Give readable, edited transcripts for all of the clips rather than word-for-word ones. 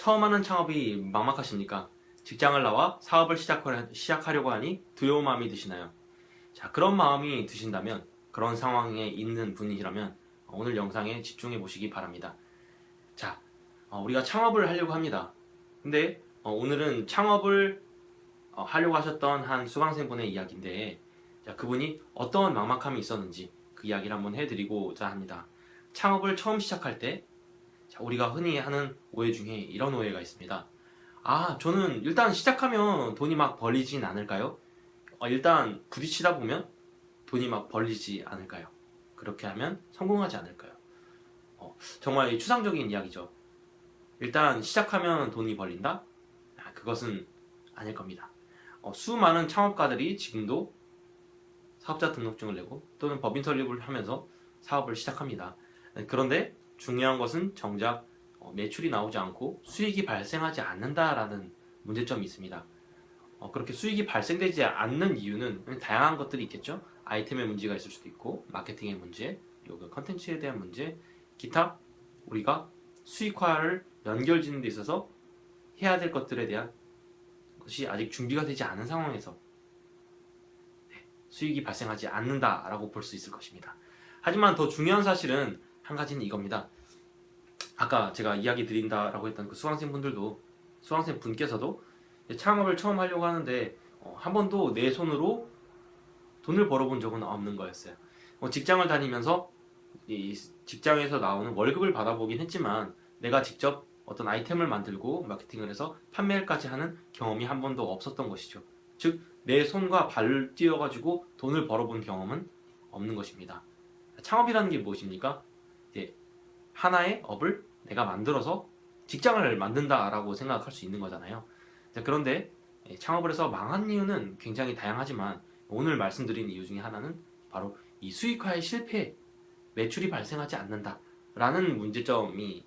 처음 하는 창업이 막막하십니까? 직장을 나와 사업을 시작하려고 하니 두려운 마음이 드시나요? 자, 그런 마음이 드신다면, 그런 상황에 있는 분이시라면 오늘 영상에 집중해 보시기 바랍니다. 자, 우리가 창업을 하려고 합니다. 근데 오늘은 창업을 하려고 하셨던 한 수강생분의 이야기인데, 자, 그분이 어떤 막막함이 있었는지 그 이야기를 한번 해드리고자 합니다. 창업을 처음 시작할 때, 자, 우리가 흔히 하는 오해 중에 이런 오해가 있습니다. 저는 일단 시작하면 돈이 막 벌리진 않을까요? 일단 부딪히다 보면 돈이 막 벌리지 않을까요? 그렇게 하면 성공하지 않을까요? 정말 추상적인 이야기죠. 일단 시작하면 돈이 벌린다? 그것은 아닐 겁니다. 수많은 창업가들이 지금도 사업자 등록증을 내고 또는 법인 설립을 하면서 사업을 시작합니다. 그런데 중요한 것은 정작 매출이 나오지 않고 수익이 발생하지 않는다라는 문제점이 있습니다. 그렇게 수익이 발생되지 않는 이유는 다양한 것들이 있겠죠. 아이템의 문제가 있을 수도 있고, 마케팅의 문제, 그리고 컨텐츠에 대한 문제, 기타 우리가 수익화를 연결짓는 데 있어서 해야 될 것들에 대한 것이 아직 준비가 되지 않은 상황에서 수익이 발생하지 않는다라고 볼 수 있을 것입니다. 하지만 더 중요한 사실은 한 가지는 이겁니다. 아까 제가 이야기 드린다라고 했던 그 수강생 분께서도 창업을 처음 하려고 하는데 한 번도 내 손으로 돈을 벌어본 적은 없는 거였어요. 직장을 다니면서 이 직장에서 나오는 월급을 받아보긴 했지만 내가 직접 어떤 아이템을 만들고 마케팅을 해서 판매까지 하는 경험이 한 번도 없었던 것이죠. 즉, 내 손과 발을 띄어가지고 돈을 벌어본 경험은 없는 것입니다. 창업이라는 게 무엇입니까? 하나의 업을 내가 만들어서 직장을 만든다라고 생각할 수 있는 거잖아요. 그런데 창업을 해서 망한 이유는 굉장히 다양하지만 오늘 말씀드린 이유 중에 하나는 바로 이 수익화의 실패, 매출이 발생하지 않는다라는 문제점이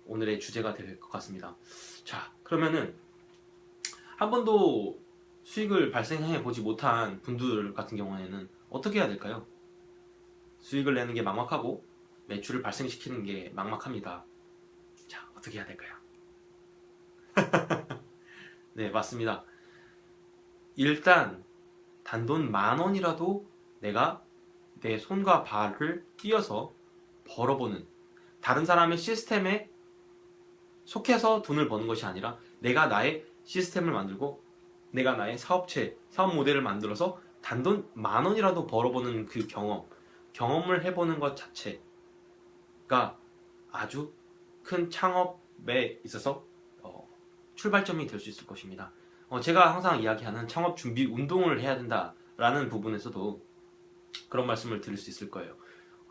오늘의 주제가 될 것 같습니다. 자, 그러면은 한 번도 수익을 발생해 보지 못한 분들 같은 경우에는 어떻게 해야 될까요? 수익을 내는 게 막막하고 매출을 발생시키는 게 막막합니다. 자, 어떻게 해야 될까요? 네, 맞습니다. 일단 단돈 10,000원이라도 내가 내 손과 발을 띄어서 벌어보는, 다른 사람의 시스템에 속해서 돈을 버는 것이 아니라 내가 나의 시스템을 만들고 내가 나의 사업체, 사업 모델을 만들어서 단돈 10,000원이라도 벌어보는 그 경험을 해보는 것 자체가 아주 큰 창업에 있어서 출발점이 될 수 있을 것입니다. 제가 항상 이야기하는 창업 준비 운동을 해야 된다라는 부분에서도 그런 말씀을 드릴 수 있을 거예요.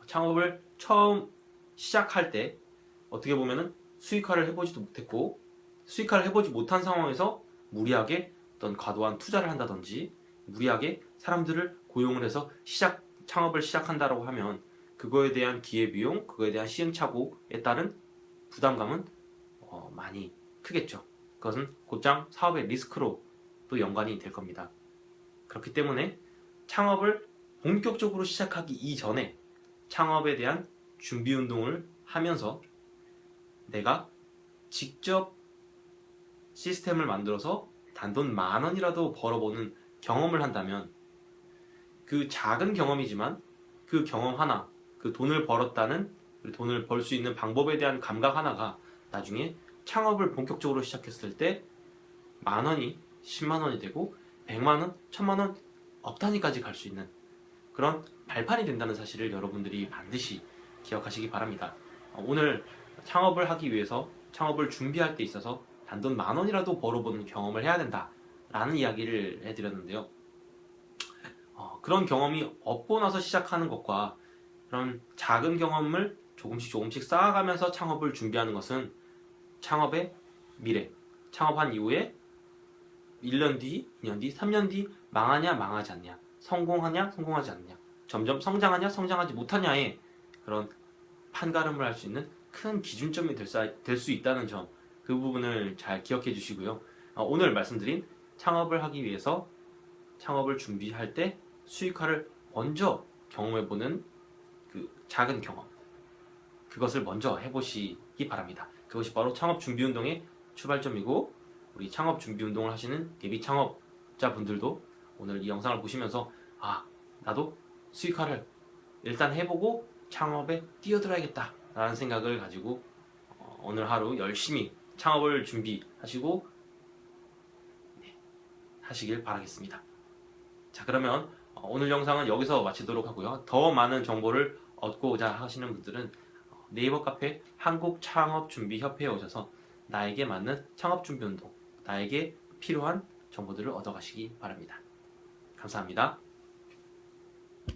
창업을 처음 시작할 때 어떻게 보면은 수익화를 해보지도 못했고, 수익화를 해보지 못한 상황에서 무리하게 어떤 과도한 투자를 한다든지 무리하게 사람들을 고용을 해서 창업을 시작한다라고 하면 그거에 대한 기회비용, 그거에 대한 시행착오에 따른 부담감은 많이 크겠죠. 그것은 곧장 사업의 리스크로 또 연관이 될 겁니다. 그렇기 때문에 창업을 본격적으로 시작하기 이전에 창업에 대한 준비 운동을 하면서 내가 직접 시스템을 만들어서 단돈 10,000원이라도 벌어보는 경험을 한다면, 그 작은 경험이지만 그 경험 하나, 그 돈을 벌었다는, 돈을 벌 수 있는 방법에 대한 감각 하나가 나중에 창업을 본격적으로 시작했을 때 10,000원이 100,000원이 되고 1,000,000원, 1,000,000원 억 단위까지 갈 수 있는 그런 발판이 된다는 사실을 여러분들이 반드시 기억하시기 바랍니다. 오늘 창업을 하기 위해서, 창업을 준비할 때 있어서 단돈 10,000원이라도 벌어보는 경험을 해야 된다라는 이야기를 해드렸는데요. 그런 경험이 없고 나서 시작하는 것과 그런 작은 경험을 조금씩 쌓아가면서 창업을 준비하는 것은 창업의 미래, 창업한 이후에 1년 뒤, 2년 뒤, 3년 뒤 망하냐 망하지 않냐, 성공하냐 성공하지 않냐, 점점 성장하냐 성장하지 못하냐의 그런 판가름을 할 수 있는 큰 기준점이 될 수 있다는 점, 그 부분을 잘 기억해 주시고요. 오늘 말씀드린 창업을 하기 위해서 창업을 준비할 때 수익화를 먼저 경험해보는 그 작은 경험, 그것을 먼저 해보시기 바랍니다. 그것이 바로 창업준비운동의 출발점이고, 우리 창업준비운동을 하시는 예비 창업자분들도 오늘 이 영상을 보시면서 나도 수익화를 일단 해보고 창업에 뛰어들어야겠다 라는 생각을 가지고 오늘 하루 열심히 창업을 준비하시고 하시길 바라겠습니다. 자, 그러면 오늘 영상은 여기서 마치도록 하고요. 더 많은 정보를 얻고자 하시는 분들은 네이버 카페 한국창업준비협회에 오셔서 나에게 맞는 창업준비운동, 나에게 필요한 정보들을 얻어가시기 바랍니다. 감사합니다.